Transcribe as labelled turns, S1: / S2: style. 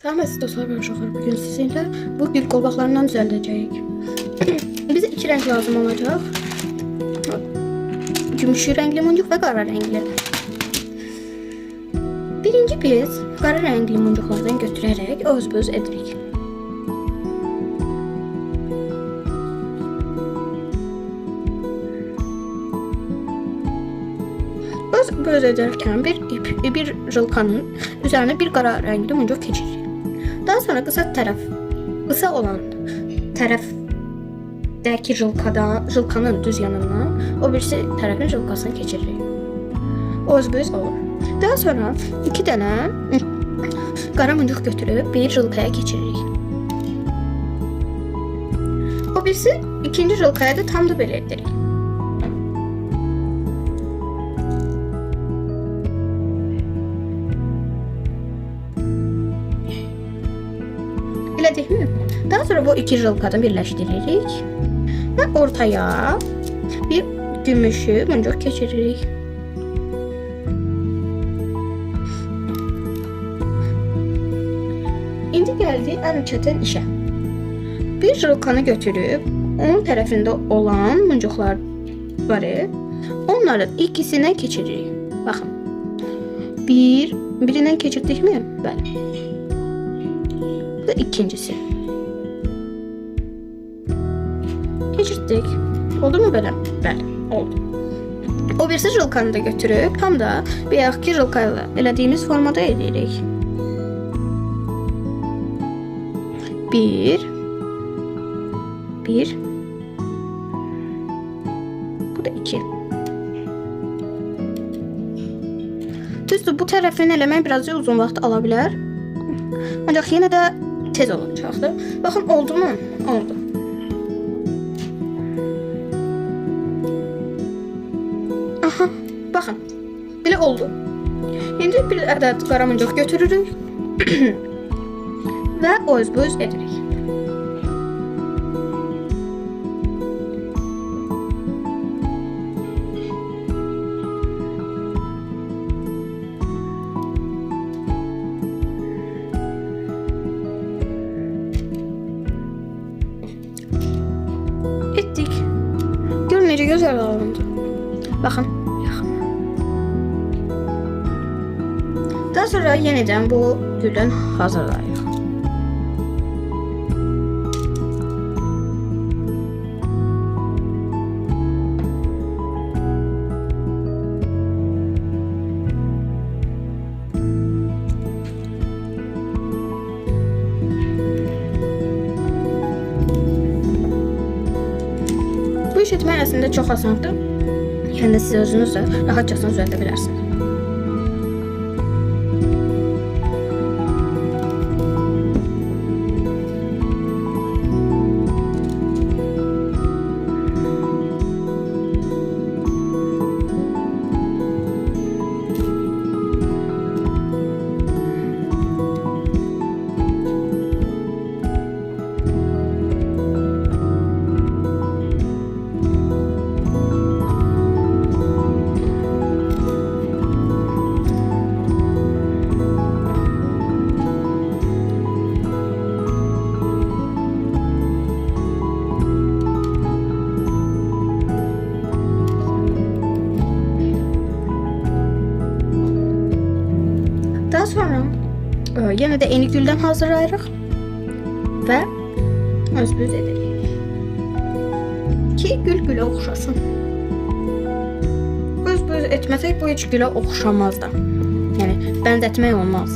S1: Tamam, siz dostlar, ben uşaqlar bugün sizinle bu gül qolbaqlarından düzəldəcəyik. Bize iki renk lazım olacak. Gümüşü renkli muncuq ve qara renkli. Birinci biz qara renkli muncuqlardan götürərək öz-öz edirik. Öz ederken bir jılkanın üzerine bir qara renkli muncuq keçiririk. Daha sonra kısa olan tərəfdəki jılkanın düz yanından o birisi tərəfin jılkasını keçiririk. O öz olur. Daha sonra iki dənə qara muncuq götürüb bir jılkaya keçiririk. O birisi ikinci jılkaya da tam da belə edirik. Elədik mi? Daha sonra bu iki jılkadan birləşdiririk və ortaya bir gümüşü muncuq keçiririk. İndi gəldik ən çətin işə. Bir jılkanı götürüb onun tərəfində olan muncuqlar var. Onların ikisindən keçiririk. Baxın. Birindən keçirdik mi? Bəli. Ve ikincisi. Geçirdik. Oldu mu böyle? Bəli, oldu. O birisi jılkanı da götürüp tam da bir yaxki jılkayla elədiyimiz formada edirik. Bir. Bu da iki. Düzdür, bu tərəfini eləmək birazcık uzun vaxt ala bilər. Ancaq yenə də tez olacaqdır. Baxın, oldu mu? Oldu. Aha, baxın. Belə oldu. İndi bir ədəd qara muncuq götürürük və öz-öz edirik. Ettik. Görün necə gözəl alındı. Baxın, yaxın. Daha sonra yenidən bu güldən hazırlayırıq. Bu iş etmək əslində çox asandır. Yəni siz özünüz də rahatcasına düzəldə bilərsiniz. Daha sonra yenə də eni güldən hazırlayırıq və öz-öz edirik ki gülə oxşasın. Öz-öz etməsək bu heç gülə oxşamaz da. Yəni bəndətmək olmaz.